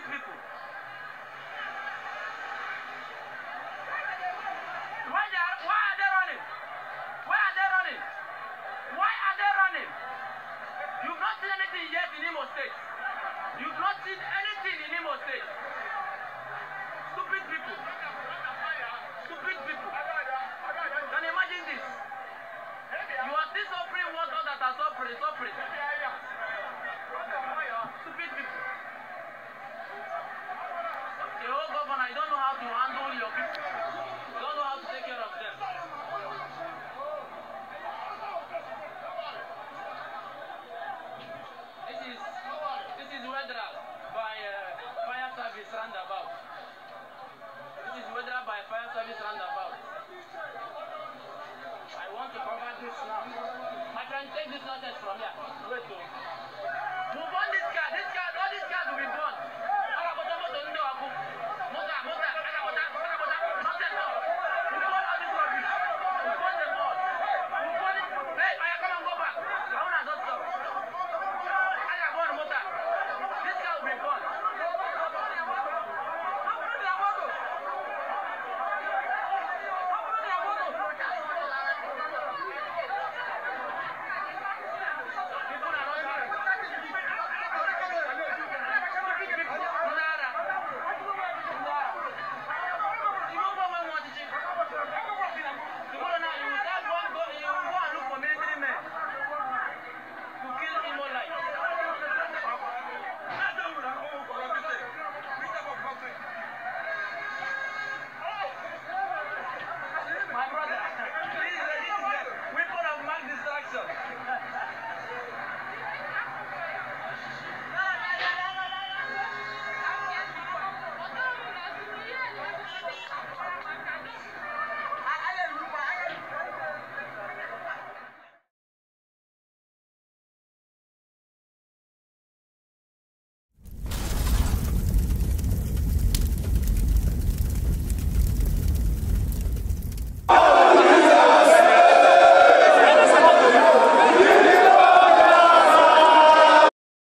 Stupid people. Why are they running? Why are they running? Why are they running? You've not seen anything yet in Imo State. You've not seen anything in Imo State. Stupid people. Stupid people. Can you imagine this? You are still suffering what others are suffering. Stupid people. The whole governor, you don't know how to handle your people. You don't know how to take care of them. This is weather by fire service roundabout. This is weather by fire service roundabout. I want to cover this now. I can take this nonsense from here. Wait, move on.